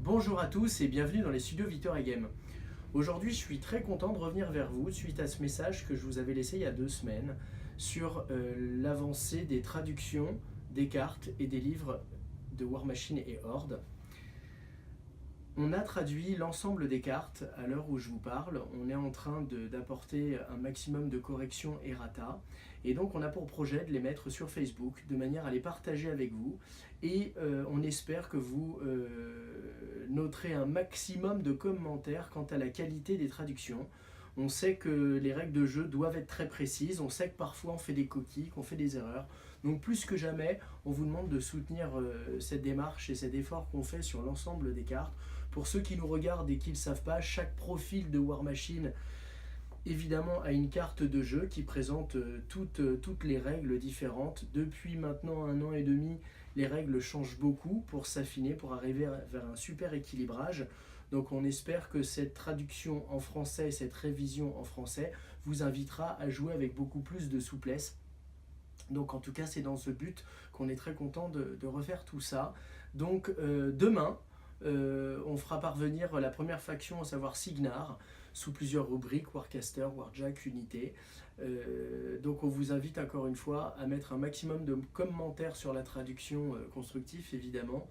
Bonjour à tous et bienvenue dans les studios Victor et Game. Aujourd'hui, je suis très content de revenir vers vous suite à ce message que je vous avais laissé il y a 2 semaines sur l'avancée des traductions des cartes et des livres de War Machine et Horde. On a traduit l'ensemble des cartes à l'heure où je vous parle. On est en train d'apporter un maximum de corrections errata. Et donc on a pour projet de les mettre sur Facebook de manière à les partager avec vous. Et on espère que vous noterez un maximum de commentaires quant à la qualité des traductions. On sait que les règles de jeu doivent être très précises. On sait que parfois on fait des coquilles, qu'on fait des erreurs. Donc plus que jamais, on vous demande de soutenir cette démarche et cet effort qu'on fait sur l'ensemble des cartes. Pour ceux qui nous regardent et qui ne le savent pas, chaque profil de War Machine évidemment a une carte de jeu qui présente toutes les règles différentes. Depuis maintenant 1 an et demi, les règles changent beaucoup pour s'affiner, pour arriver vers un super équilibrage. Donc on espère que cette traduction en français, cette révision en français vous invitera à jouer avec beaucoup plus de souplesse. Donc en tout cas c'est dans ce but qu'on est très content de refaire tout ça. Donc demain, on fera parvenir la première faction, à savoir Cygnar, sous plusieurs rubriques, Warcaster, Warjack, Unité. Donc on vous invite encore une fois à mettre un maximum de commentaires sur la traduction constructive évidemment,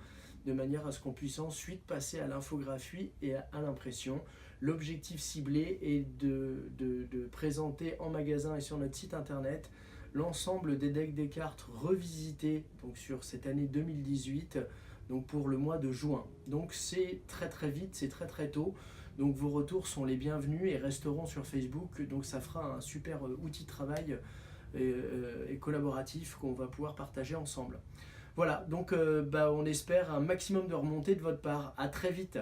de manière à ce qu'on puisse ensuite passer à l'infographie et à l'impression. L'objectif ciblé est de présenter en magasin et sur notre site internet l'ensemble des decks des cartes revisités donc sur cette année 2018, donc pour le mois de juin. Donc c'est très vite, c'est très tôt. Donc vos retours sont les bienvenus et resteront sur Facebook. Donc ça fera un super outil de travail et collaboratif qu'on va pouvoir partager ensemble. Voilà, donc on espère un maximum de remontées de votre part. À très vite.